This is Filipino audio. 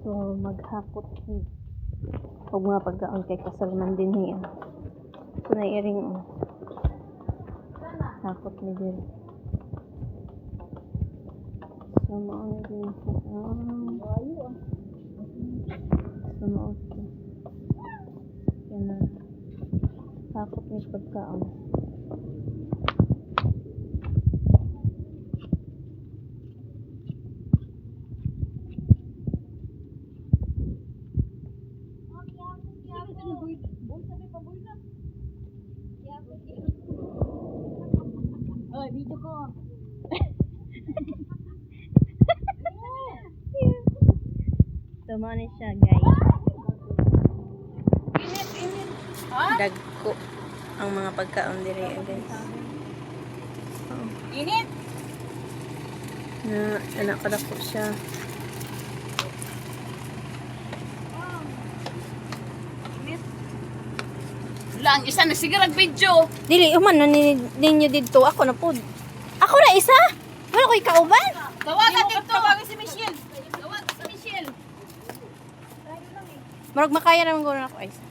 So, maghakot ni. Huwag mga pagkaon kay kasalman din niya. So, nairing hakot ni din. So, mauna din siya. So, mauna. Yan na. Hakot ni pagkaon. Oh, video ko. So, mauna siya, guys. Init. Dagko ang mga pagkaon dire, guys. Init. Na anak kadako siya. Lang, isa na sigarag video. Dili human na ninyo didto ako na pod. Ako na isa. Wala koy kauban. Tawagan dito. Tawagan si Michelle. Tawagan si Michelle. Marag makaya naman ko na ako isa.